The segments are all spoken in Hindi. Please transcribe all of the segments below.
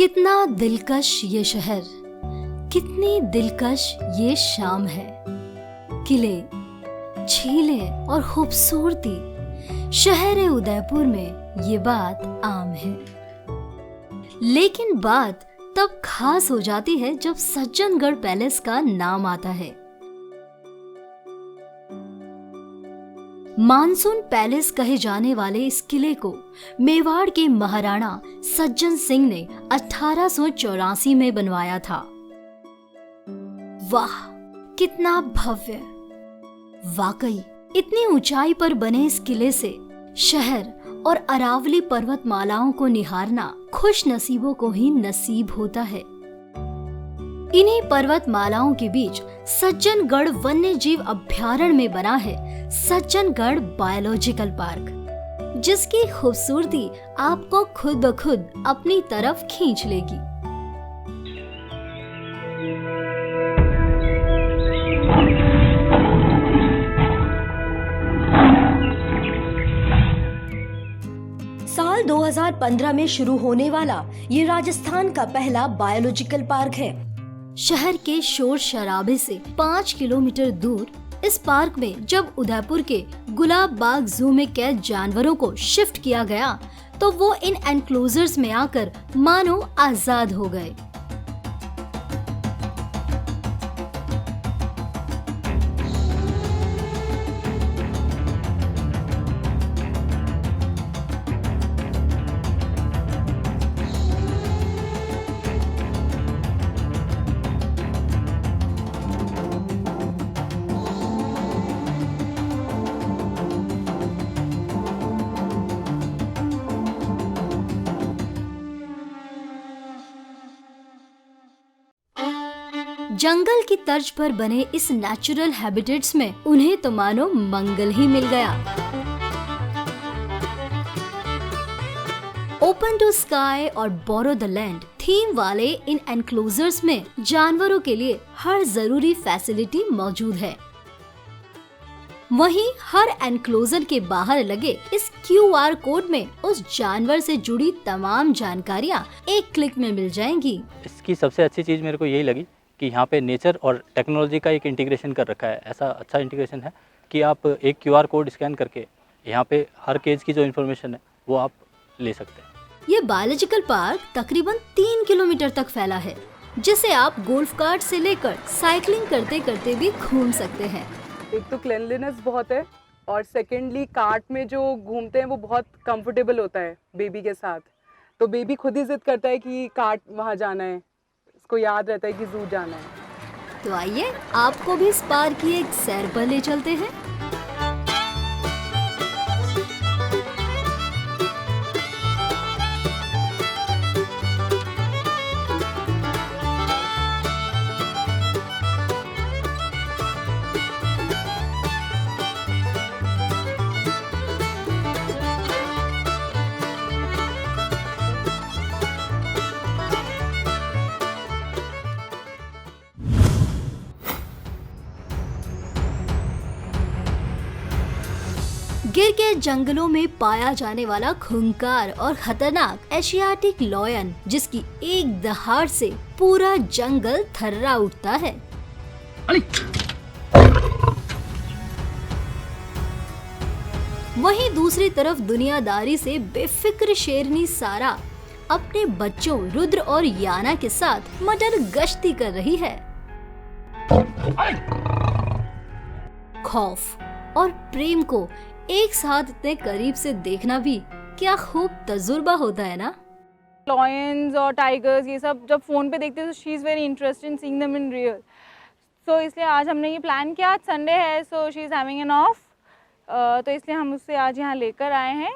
कितना दिलकश ये शहर, कितनी दिलकश ये शाम है। किले, झीलें और खूबसूरती, शहर उदयपुर में ये बात आम है। लेकिन बात तब खास हो जाती है जब सज्जनगढ़ पैलेस का नाम आता है। मानसून पैलेस कहे जाने वाले इस किले को मेवाड़ के महाराणा सज्जन सिंह ने 1884 में बनवाया था। वाह, कितना भव्य! वाकई इतनी ऊंचाई पर बने इस किले से शहर और अरावली पर्वतमालाओं को निहारना खुश नसीबों को ही नसीब होता है। इन्हीं पर्वतमालाओं के बीच सज्जनगढ़ वन्य जीव अभ्यारण्य में बना है सज्जनगढ़ बायोलॉजिकल पार्क, जिसकी खूबसूरती आपको खुद ब खुद अपनी तरफ खींच लेगी। साल 2015 में शुरू होने वाला ये राजस्थान का पहला बायोलॉजिकल पार्क है। शहर के शोर शराबे से 5 किलोमीटर दूर इस पार्क में जब उदयपुर के गुलाब बाग जू में कैद जानवरों को शिफ्ट किया गया तो वो इन एनक्लोजर्स में आकर मानो आजाद हो गए। जंगल की तर्ज पर बने इस नेचुरल हैबिटेट्स में उन्हें तो मानो मंगल ही मिल गया। ओपन टू स्काई और बोरो द लैंड थीम वाले इन एनक्लोजर्स में जानवरों के लिए हर जरूरी फैसिलिटी मौजूद है। वहीं हर एनक्लोजर के बाहर लगे इस QR कोड में उस जानवर से जुड़ी तमाम जानकारियाँ एक क्लिक में मिल जाएंगी। इसकी सबसे अच्छी चीज़ मेरे को यही लगी कि यहाँ पे नेचर और टेक्नोलॉजी का एक इंटीग्रेशन कर रखा है। ऐसा अच्छा इंटीग्रेशन है कि आप एक QR कोड स्कैन करके यहाँ पे हर केज की जो इन्फॉर्मेशन है वो आप ले सकते हैं। ये बायोलॉजिकल पार्क तकरीबन 3 किलोमीटर तक फैला है, जिसे आप गोल्फ कार्ट से लेकर साइकिलिंग करते करते भी घूम सकते हैं। एक तो क्लीनलीनेस बहुत है और सेकेंडली कार्ट में जो घूमते हैं वो बहुत कंफर्टेबल होता है बेबी के साथ। तो बेबी खुद ही जिद करता है कि कार्ट वहाँ जाना है, को याद रहता है कि जू जाना है। तो आइए आपको भी इस पार्क की एक सैर पर ले चलते हैं। गिर के जंगलों में पाया जाने वाला खूंखार और खतरनाक एशियाटिक लॉयन, जिसकी एक दहाड़ से पूरा जंगल थर्रा उठता है। वहीं दूसरी तरफ दुनियादारी से बेफिक्र शेरनी सारा अपने बच्चों रुद्र और याना के साथ मटर गश्ती कर रही है। खौफ और प्रेम को एक साथ इतने करीब से देखना भी क्या खूब तजुर्बा होता है ना। लॉयंस और टाइगर्स ये सब जब फ़ोन पे देखते हैं तो she is very interested in seeing them in real. So इसलिए आज हमने ये प्लान किया, आज संडे है so she is having an off, तो इसलिए हम उससे आज यहाँ लेकर आए हैं।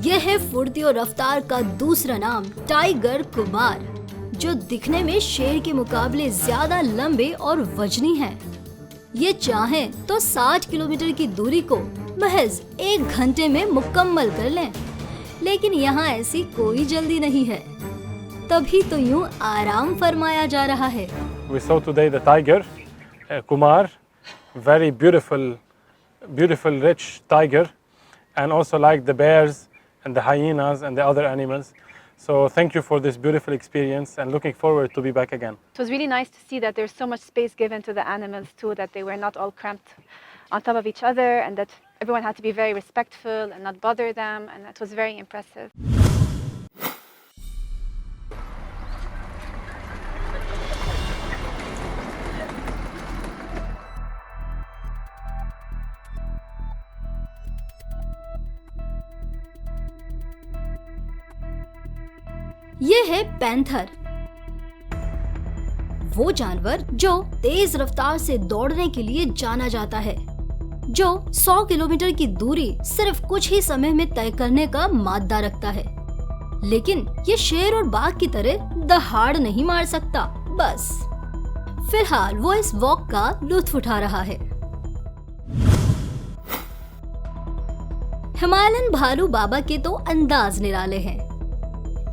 यह है फुर्ती और रफ्तार का दूसरा नाम टाइगर कुमार, जो दिखने में शेर के मुकाबले ज्यादा लंबे और वजनी हैं। ये चाहें तो 60 किलोमीटर की दूरी को महज 1 घंटे में मुकम्मल कर लें, लेकिन यहाँ ऐसी कोई जल्दी नहीं है, तभी तो यूं आराम फरमाया जा रहा है। We saw today the tiger, Kumar, very beautiful rich tiger, and also like the bears and the hyenas and the other animals. So thank you for this beautiful experience and looking forward to be back again. It was really nice to see that there's so much space given to the animals too, that they were not all cramped on top of each other, and that everyone had to be very respectful and not bother them, and that was very impressive. ये है पैंथर, वो जानवर जो तेज रफ्तार से दौड़ने के लिए जाना जाता है, जो 100 किलोमीटर की दूरी सिर्फ कुछ ही समय में तय करने का मादा रखता है। लेकिन ये शेर और बाघ की तरह दहाड़ नहीं मार सकता। बस फिलहाल वो इस वॉक का लुत्फ उठा रहा है। हिमालयन भालू बाबा के तो अंदाज निराले हैं।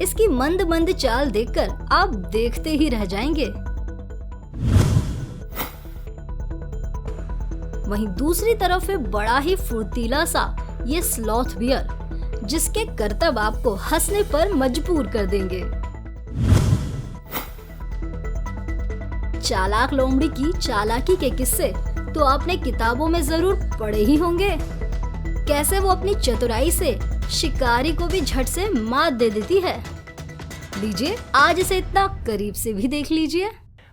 इसकी मंद मंद चाल देखकर आप देखते ही रह जाएंगे। वहीं दूसरी तरफ है बड़ा ही फुर्तीला सा ये स्लॉथ बियर, जिसके करतब आपको हंसने पर मजबूर कर देंगे। चालाक लोमड़ी की चालाकी के किस्से तो आपने किताबों में जरूर पढ़े ही होंगे। कैसे वो अपनी चतुराई से शिकारी को भी झट से मात दे देती है। लीजिए आज इसे इतना करीब से भी देख लीजिए।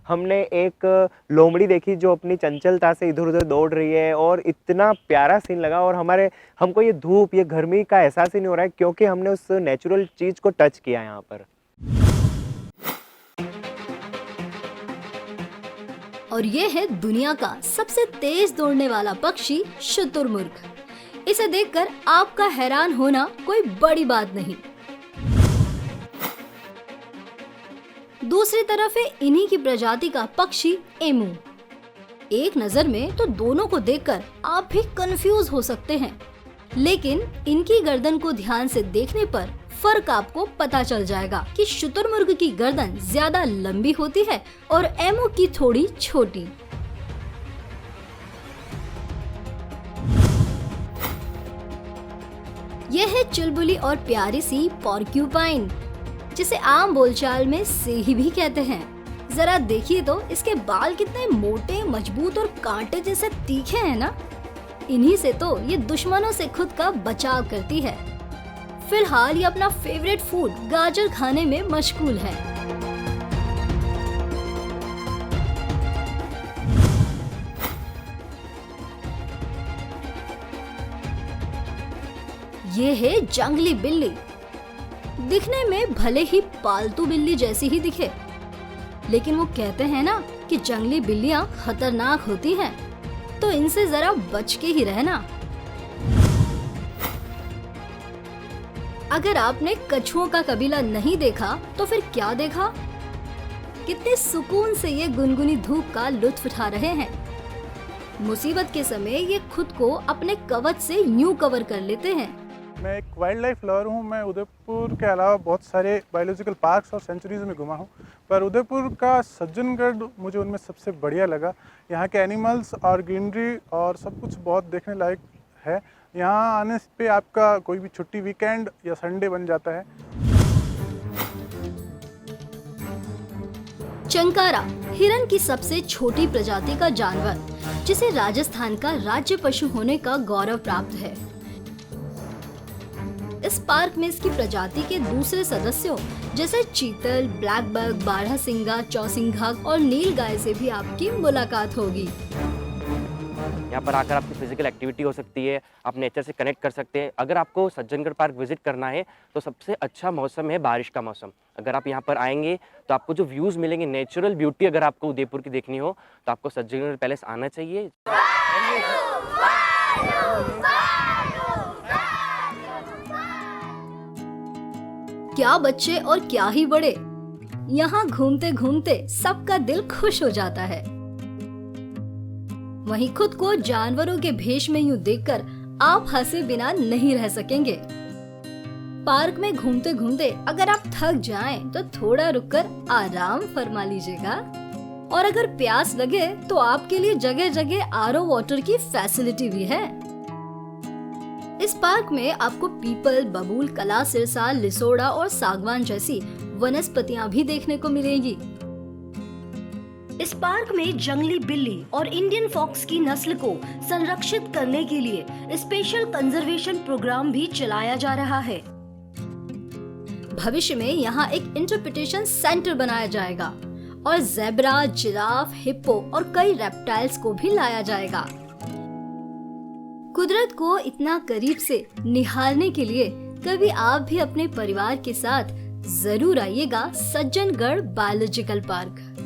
हमने एक लोमड़ी देखी जो अपनी चंचलता से इधर उधर दौड़ रही है, और इतना प्यारा सीन लगा, और हमको ये धूप ये गर्मी का एहसास ही नहीं हो रहा है, क्योंकि हमने उस नेचुरल चीज को टच किया यहाँ पर। और ये है दुनिया का सबसे तेज दौड़ने वाला पक्षी शुतुरमुर्ग। इसे देखकर आपका हैरान होना कोई बड़ी बात नहीं। दूसरी तरफ है इन्हीं की प्रजाति का पक्षी एमू। एक नजर में तो दोनों को देखकर आप भी कंफ्यूज हो सकते हैं, लेकिन इनकी गर्दन को ध्यान से देखने पर फर्क आपको पता चल जाएगा कि शुतुरमुर्ग की गर्दन ज्यादा लंबी होती है और एमू की थोड़ी छोटी। यह है चुलबुली और प्यारी सी पॉर्क्यूपाइन, जिसे आम बोलचाल में सेही भी कहते हैं। जरा देखिए तो इसके बाल कितने मोटे, मजबूत और कांटे जैसे तीखे हैं ना। इन्हीं से तो ये दुश्मनों से खुद का बचाव करती है। फिलहाल ये अपना फेवरेट फूड गाजर खाने में मशगूल है। ये है जंगली बिल्ली। दिखने में भले ही पालतू बिल्ली जैसी ही दिखे, लेकिन वो कहते हैं ना कि जंगली बिल्लियां खतरनाक होती हैं, तो इनसे जरा बच के ही रहना। अगर आपने कछुओं का कबीला नहीं देखा तो फिर क्या देखा। कितने सुकून से ये गुनगुनी धूप का लुत्फ उठा रहे हैं। मुसीबत के समय ये खुद को अपने कवच से यूं कवर कर लेते हैं। मैं एक वाइल्ड लाइफ लवर हूँ। मैं उदयपुर के अलावा बहुत सारे बायोलॉजिकल पार्क्स और सेंचुरीज में घुमा हूँ, पर उदयपुर का सज्जनगढ़ मुझे उनमें सबसे बढ़िया लगा। यहाँ के एनिमल्स और ग्रीनरी और सब कुछ बहुत देखने लायक है। यहाँ आने पे आपका कोई भी छुट्टी वीकेंड या संडे बन जाता है। चंकारा हिरन की सबसे छोटी प्रजाति का जानवर, जिसे राजस्थान का राज्य पशु होने का गौरव प्राप्त है। इस पार्क में इसकी प्रजाति के दूसरे सदस्यों जैसे चीतल, ब्लैक बग, बारहसिंगा, चौसिंघा और नील गाय से भी आपकी मुलाकात होगी। यहाँ पर आकर आपकी फिजिकल एक्टिविटी हो सकती है, आप नेचर से कनेक्ट कर सकते हैं। अगर आपको सज्जनगढ़ पार्क विजिट करना है तो सबसे अच्छा मौसम है बारिश का मौसम। अगर आप यहाँ पर आएंगे तो आपको जो व्यूज़ मिलेंगे, नेचुरल ब्यूटी अगर आपको उदयपुर की देखनी हो तो आपको सज्जनगढ़ पैलेस आना चाहिए। क्या बच्चे और क्या ही बड़े, यहाँ घूमते घूमते सबका दिल खुश हो जाता है। वहीं खुद को जानवरों के भेष में यूं देखकर आप हंसे बिना नहीं रह सकेंगे। पार्क में घूमते घूमते अगर आप थक जाएं तो थोड़ा रुककर आराम फरमा लीजिएगा। और अगर प्यास लगे तो आपके लिए जगह जगह आरओ वाटर की फैसिलिटी भी है। इस पार्क में आपको पीपल, बबूल, कला, सिरसा, लिसोड़ा और सागवान जैसी वनस्पतियां भी देखने को मिलेंगी। इस पार्क में जंगली बिल्ली और इंडियन फॉक्स की नस्ल को संरक्षित करने के लिए स्पेशल कंजर्वेशन प्रोग्राम भी चलाया जा रहा है। भविष्य में यहाँ एक इंटरप्रिटेशन सेंटर बनाया जाएगा और ज़ेब्रा, जिराफ, हिप्पो और कई रेप्टाइल्स को भी लाया जाएगा। कुदरत को इतना करीब से निहारने के लिए कभी आप भी अपने परिवार के साथ जरूर आइएगा सज्जनगढ़ बायोलॉजिकल पार्क।